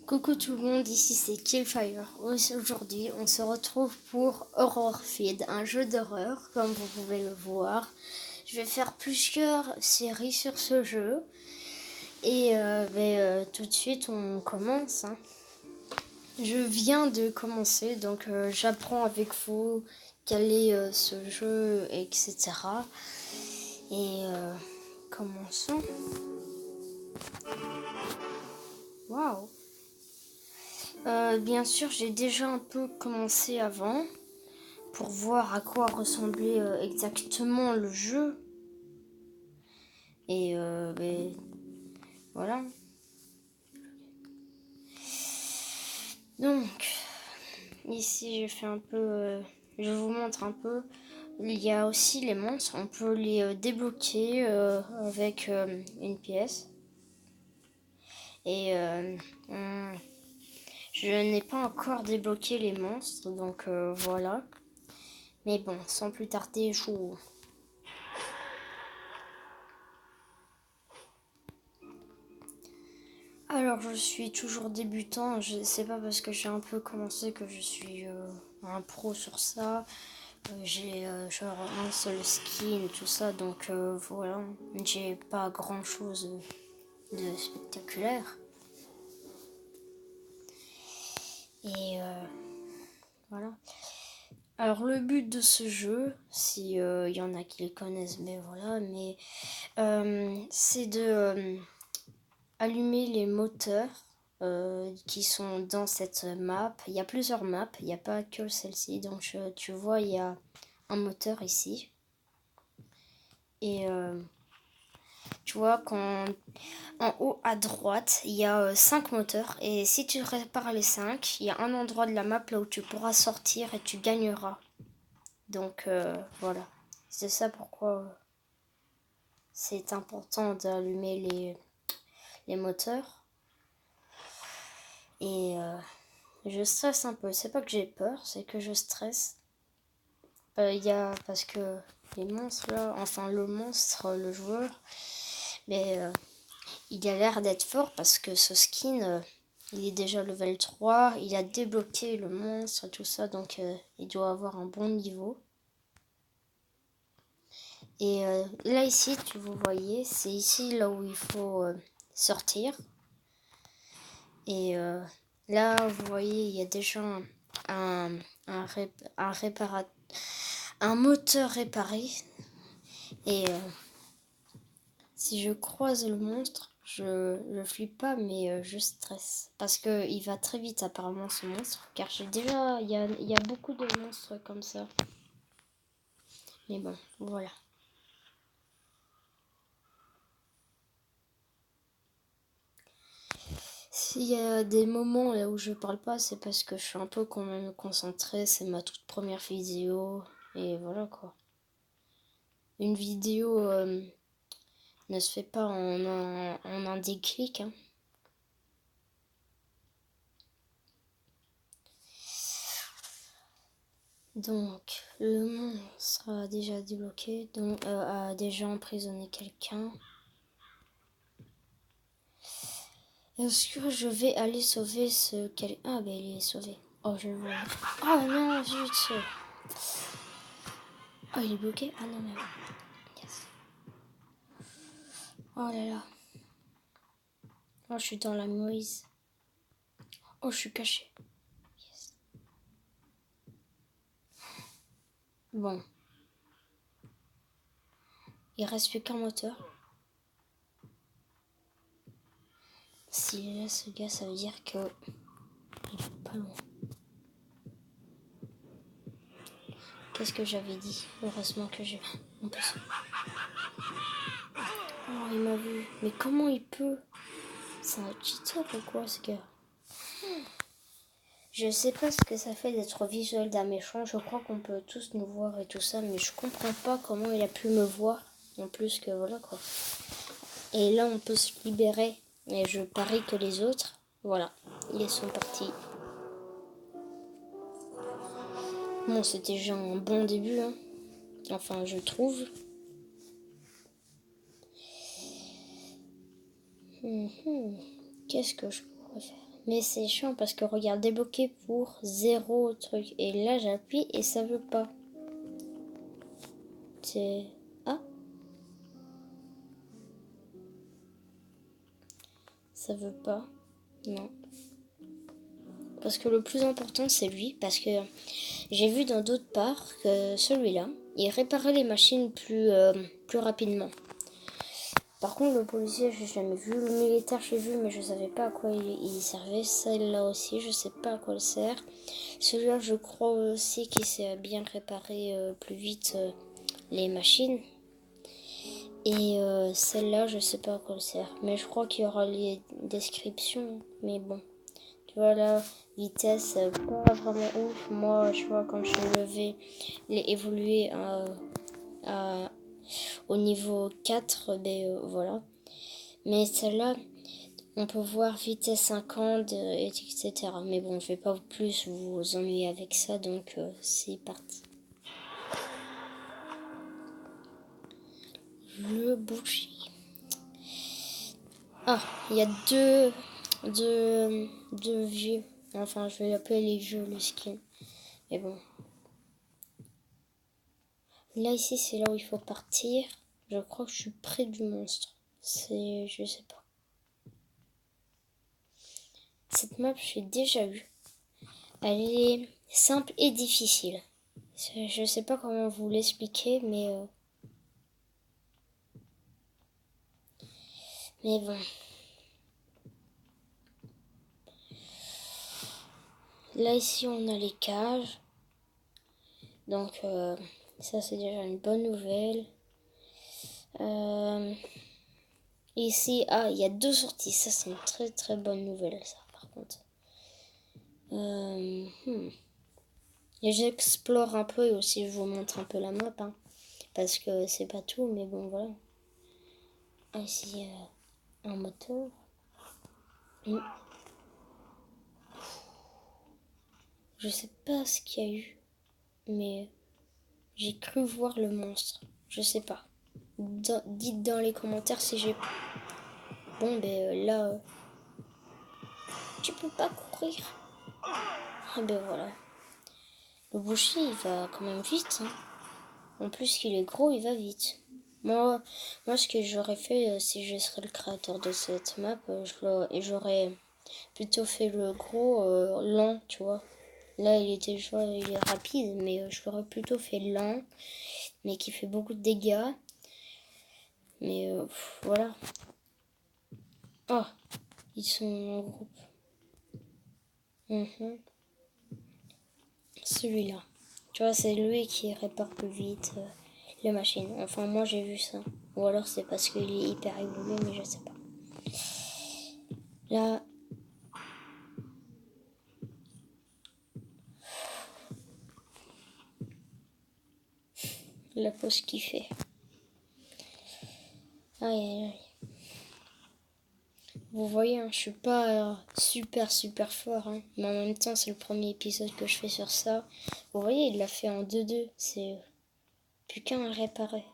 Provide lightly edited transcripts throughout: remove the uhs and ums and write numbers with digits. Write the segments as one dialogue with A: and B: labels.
A: Coucou tout le monde, ici c'est Killfire. Aujourd'hui, on se retrouve pour Horror Feed, un jeu d'horreur, comme vous pouvez le voir. Je vais faire plusieurs séries sur ce jeu. Et tout de suite, on commence. Je viens de commencer, donc j'apprends avec vous quel est ce jeu, etc. Et commençons. Waouh! Bien sûr, j'ai déjà un peu commencé avant pour voir à quoi ressemblait exactement le jeu. Et voilà. Donc, ici j'ai fait un peu... je vous montre un peu. Il y a aussi les monstres. On peut les débloquer avec une pièce. Et je n'ai pas encore débloqué les monstres. Donc voilà. Mais bon, sans plus tarder, je vous... Alors je suis toujours débutant, sais pas parce que j'ai un peu commencé que je suis un pro sur ça. J'ai genre un seul skin, tout ça, donc voilà, j'ai pas grand chose de spectaculaire. Et voilà. Alors le but de ce jeu, si y en a qui le connaissent, mais voilà, mais c'est de allumer les moteurs qui sont dans cette map. Il y a plusieurs maps, il n'y a pas que celle-ci. Donc tu vois, il y a un moteur ici. Et tu vois, quand en haut à droite, il y a 5 moteurs. Et si tu répares les 5, il y a un endroit de la map là où tu pourras sortir et tu gagneras. Donc voilà. C'est ça pourquoi c'est important d'allumer les moteurs. Et je stresse un peu. C'est pas que j'ai peur, c'est que je stresse. Parce que les monstres là, enfin le monstre, le joueur, mais il a l'air d'être fort parce que ce skin, il est déjà level 3, il a débloqué le monstre, tout ça, donc il doit avoir un bon niveau. Et là ici, vous voyez, c'est ici là où il faut sortir. Et là, vous voyez, il y a déjà un moteur réparé. Et si je croise le monstre, je flippe pas, mais je stresse. Parce qu'il va très vite apparemment ce monstre. Car il y a beaucoup de monstres comme ça. Mais bon, voilà. S'il y a des moments là où je parle pas, c'est parce que je suis un peu quand même concentrée. C'est ma toute première vidéo. Et voilà quoi. Une vidéo ne se fait pas en un déclic. Hein. Donc, le monstre a déjà débloqué, donc a déjà emprisonné quelqu'un. Est-ce que je vais aller sauver ce quelqu'un? Ah, ben il est sauvé. Oh, je le vois. Oh non, zut. Oh, il est bloqué? Ah non, mais... Yes. Oh là là. Oh, je suis dans la mouise. Oh, je suis caché. Yes. Bon. Il reste plus qu'un moteur. S'il est là, ce gars, ça veut dire que... il est pas loin. Qu'est-ce que j'avais dit? Heureusement que j'ai... On peut se... Oh, il m'a vu. Mais comment il peut? C'est un cheater ou quoi, ce gars? Je sais pas ce que ça fait d'être visuel d'un méchant. Je crois qu'on peut tous nous voir et tout ça, mais je comprends pas comment il a pu me voir. En plus que voilà quoi. Et là, on peut se libérer. Et je parie que les autres, voilà, ils sont partis. Bon, c'était déjà un bon début, hein. Enfin, je trouve. Qu'est-ce que je refaire. Mais c'est chiant parce que regarde, débloquer pour 0 truc. Et là, j'appuie et ça veut pas. C'est... Ah, ça veut pas. Non. Parce que le plus important, c'est lui. Parce que j'ai vu dans d'autres parts que celui-là, il réparait les machines plus rapidement. Par contre, le policier, j'ai jamais vu. Le militaire, j'ai vu, mais je savais pas à quoi il servait. Celle-là aussi, je sais pas à quoi elle sert. Celui-là, je crois aussi qu'il sait bien réparer plus vite les machines. Et celle-là, je sais pas à quoi elle sert. Mais je crois qu'il y aura les descriptions. Mais bon. Tu vois là, vitesse, pas vraiment ouf. Moi, je vois quand je suis levé, il est évolué au niveau 4, ben voilà. Mais celle-là, on peut voir vitesse 50, etc. Mais bon, je vais pas plus vous ennuyer avec ça, donc c'est parti. Le boucher. Ah, il y a deux vieux. Enfin, je vais l'appeler les vieux, le skin. Mais bon. Là, ici, c'est là où il faut partir. Je crois que je suis près du monstre. Je sais pas. Cette map, j'ai déjà eu. Elle est simple et difficile. Je sais pas comment vous l'expliquer, mais bon. Là, ici, on a les cages. Donc, ça, c'est déjà une bonne nouvelle. Ici, il y a 2 sorties. Ça, c'est une très très bonne nouvelle, ça, par contre. Et j'explore un peu et aussi je vous montre un peu la map. Hein, parce que c'est pas tout, mais bon, voilà. Ici, un moteur. Je sais pas ce qu'il y a eu, mais j'ai cru voir le monstre. Je sais pas. Dites dans les commentaires si j'ai... Bon, ben là... tu peux pas courir. Ah ben voilà. Le boucher, il va quand même vite. Hein. En plus qu'il est gros, il va vite. Moi, ce que j'aurais fait si je serais le créateur de cette map, j'aurais plutôt fait le gros lent, tu vois. Là, il est rapide, mais je l'aurais plutôt fait lent, mais qui fait beaucoup de dégâts. Mais voilà. Oh, ils sont en groupe. Celui-là. Tu vois, c'est lui qui répare plus vite les machines. Enfin, moi, j'ai vu ça. Ou alors, c'est parce qu'il est hyper évolué, mais je sais pas. Là... la pause qu'il fait. Aïe, aïe, aïe. Vous voyez, hein, je suis pas super fort, hein, mais en même temps, c'est le premier épisode que je fais sur ça. Vous voyez, il l'a fait en 2-2. C'est plus qu'un à réparer.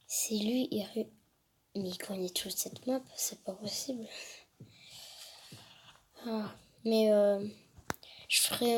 A: C'est lui, mais il connaît toute cette map, c'est pas possible. Ah, mais je ferai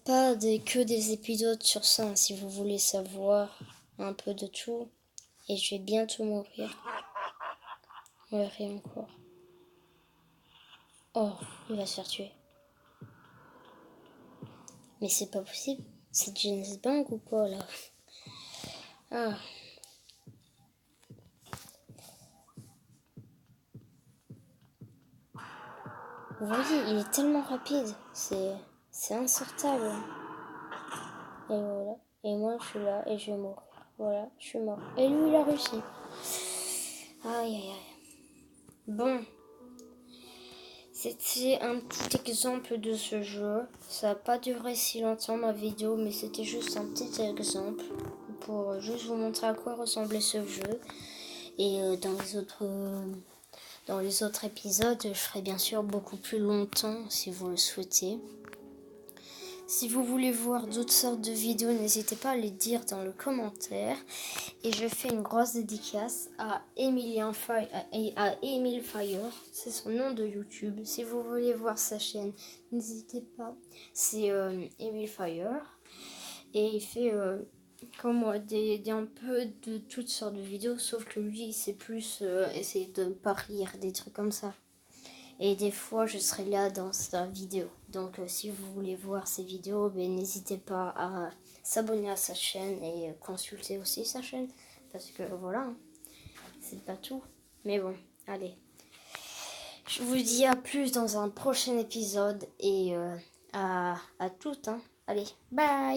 A: pas que des épisodes sur ça, hein, si vous voulez savoir un peu de tout. Et je vais bientôt mourir. Ouais, rien encore. Oh, il va se faire tuer. Mais c'est pas possible. C'est James Bond ou quoi là? Ah. Vous voyez, il est tellement rapide. C'est insortable. Et voilà. Et moi, je suis là et je vais mourir. Voilà, je suis mort. Et lui, il a réussi. Aïe, aïe, aïe. Bon. C'était un petit exemple de ce jeu. Ça n'a pas duré si longtemps ma vidéo, mais c'était juste un petit exemple pour juste vous montrer à quoi ressemblait ce jeu. Et dans les autres épisodes, je ferai bien sûr beaucoup plus longtemps si vous le souhaitez. Si vous voulez voir d'autres sortes de vidéos, n'hésitez pas à les dire dans le commentaire. Et je fais une grosse dédicace à Emilien Fire, à Emile Fire, c'est son nom de YouTube. Si vous voulez voir sa chaîne, n'hésitez pas. C'est Emile Fire. Et il fait comme moi un peu de toutes sortes de vidéos, sauf que lui c'est plus essayer de parier des trucs comme ça. Et des fois je serai là dans sa vidéo. Donc si vous voulez voir ses vidéos, ben, n'hésitez pas à s'abonner à sa chaîne et consulter aussi sa chaîne. Parce que voilà, hein, c'est pas tout. Mais bon, allez. Je vous dis à plus dans un prochain épisode et à toutes. Hein. Allez, bye!